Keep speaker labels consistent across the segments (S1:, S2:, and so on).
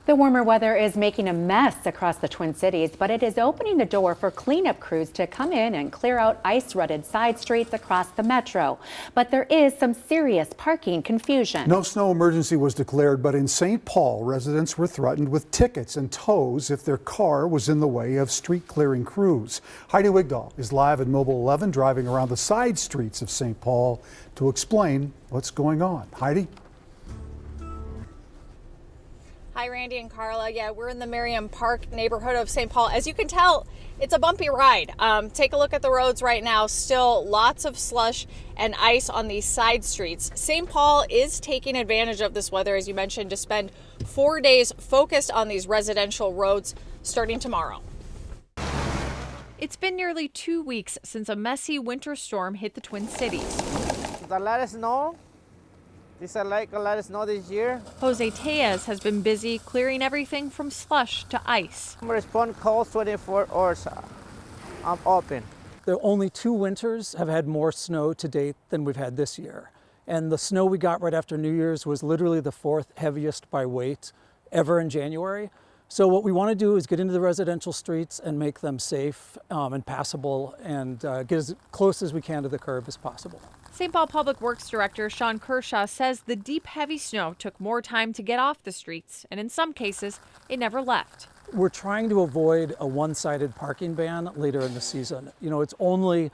S1: The warmer weather is making a mess across the Twin Cities, but it is opening the door for cleanup crews to come in and clear out ice-rutted side streets across the metro. But there is some serious parking confusion.
S2: No snow emergency was declared, but in St. Paul, residents were threatened with tickets and tows if their car was in the way of street clearing crews. Heidi Wigdahl is live at Mobile 11, driving around the side streets of St. Paul to explain what's going on. Heidi?
S3: Hi, Randy and Carla. Yeah, we're in the Merriam Park neighborhood of St. Paul. As you can tell, it's a bumpy ride. Take a look at the roads right now. Still lots of slush and ice on these side streets. St. Paul is taking advantage of this weather, as you mentioned, to spend 4 days focused on these residential roads starting tomorrow. It's been nearly 2 weeks since a messy winter storm hit the Twin Cities.
S4: A lot of snow. This is like a lot of snow this year.
S3: Jose Tejas has been busy clearing everything from slush to ice.
S4: Respond calls 24 hours. I'm open.
S5: The only 2 winters have had more snow to date than we've had this year. And the snow we got right after New Year's was literally the 4th heaviest by weight ever in January. So what we want to do is get into the residential streets and make them safe and passable and get as close as we can to the curb as possible.
S3: St. Paul Public Works Director Sean Kershaw says the deep, heavy snow took more time to get off the streets, and in some cases, it never left.
S5: We're trying to avoid a one-sided parking ban later in the season. You know, it's only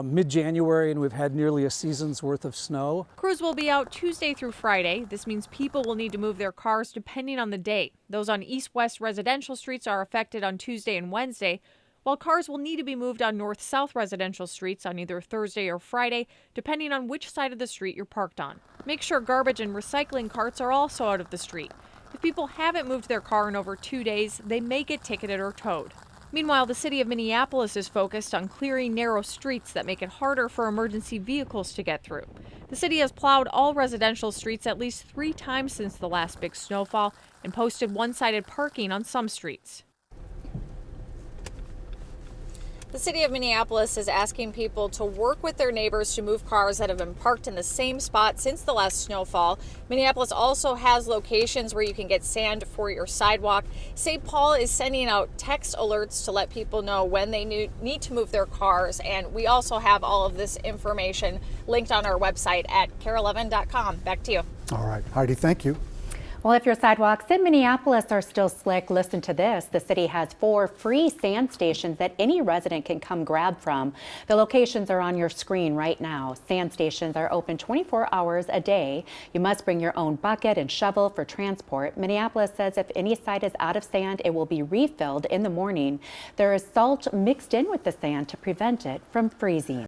S5: mid-January and we've had nearly a season's worth of snow.
S3: Crews will be out Tuesday through Friday. This means people will need to move their cars depending on the day. Those on east-west residential streets are affected on Tuesday and Wednesday, while cars will need to be moved on north-south residential streets on either Thursday or Friday, depending on which side of the street you're parked on. Make sure garbage and recycling carts are also out of the street. If people haven't moved their car in over 2 days, they may get ticketed or towed. Meanwhile, the city of Minneapolis is focused on clearing narrow streets that make it harder for emergency vehicles to get through. The city has plowed all residential streets at least 3 times since the last big snowfall and posted one-sided parking on some streets. The city of Minneapolis is asking people to work with their neighbors to move cars that have been parked in the same spot since the last snowfall. Minneapolis also has locations where you can get sand for your sidewalk. St. Paul is sending out text alerts to let people know when they need to move their cars. And we also have all of this information linked on our website at KARE11.com. Back to you.
S2: All right, Heidi, thank you.
S1: Well, if your sidewalks in Minneapolis are still slick, listen to this. The city has 4 free sand stations that any resident can come grab from. The locations are on your screen right now. Sand stations are open 24 hours a day. You must bring your own bucket and shovel for transport. Minneapolis says if any site is out of sand, it will be refilled in the morning. There is salt mixed in with the sand to prevent it from freezing.